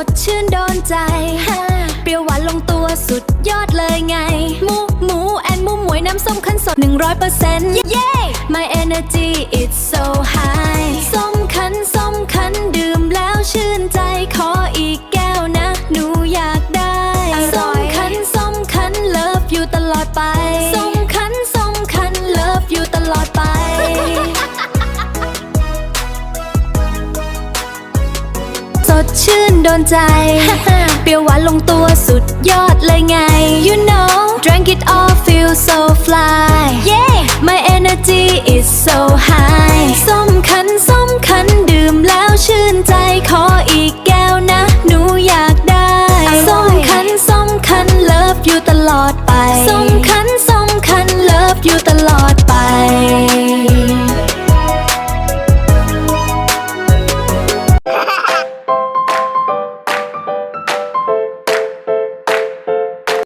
ดชื่นโดนใจเปรี้ยวหวานลงตัวสุดยอดเลยไงหมูแอนหมูหมวยน้ำส้มคั้นสด 100% yeah my energy it's so high ส้มคั้นดื่มแล้วชื่นใจขออีกแก้วนะหนูอยากได้ส้มคั้นlove you ตลอดไปส้มคั้นlove you ตลอดไปสดชื่นโดนใจ เปรี้ยวหวานลงตัวสุดยอดเลยไง you know drink it all feel so fly yeah my energy is so high ส้มคั้นดื่มแล้วชื่นใจขออีกแก้วนะหนูอยากได้ส้มคั้นlove you ตลอดไปส้มคั้นlove you ตลอด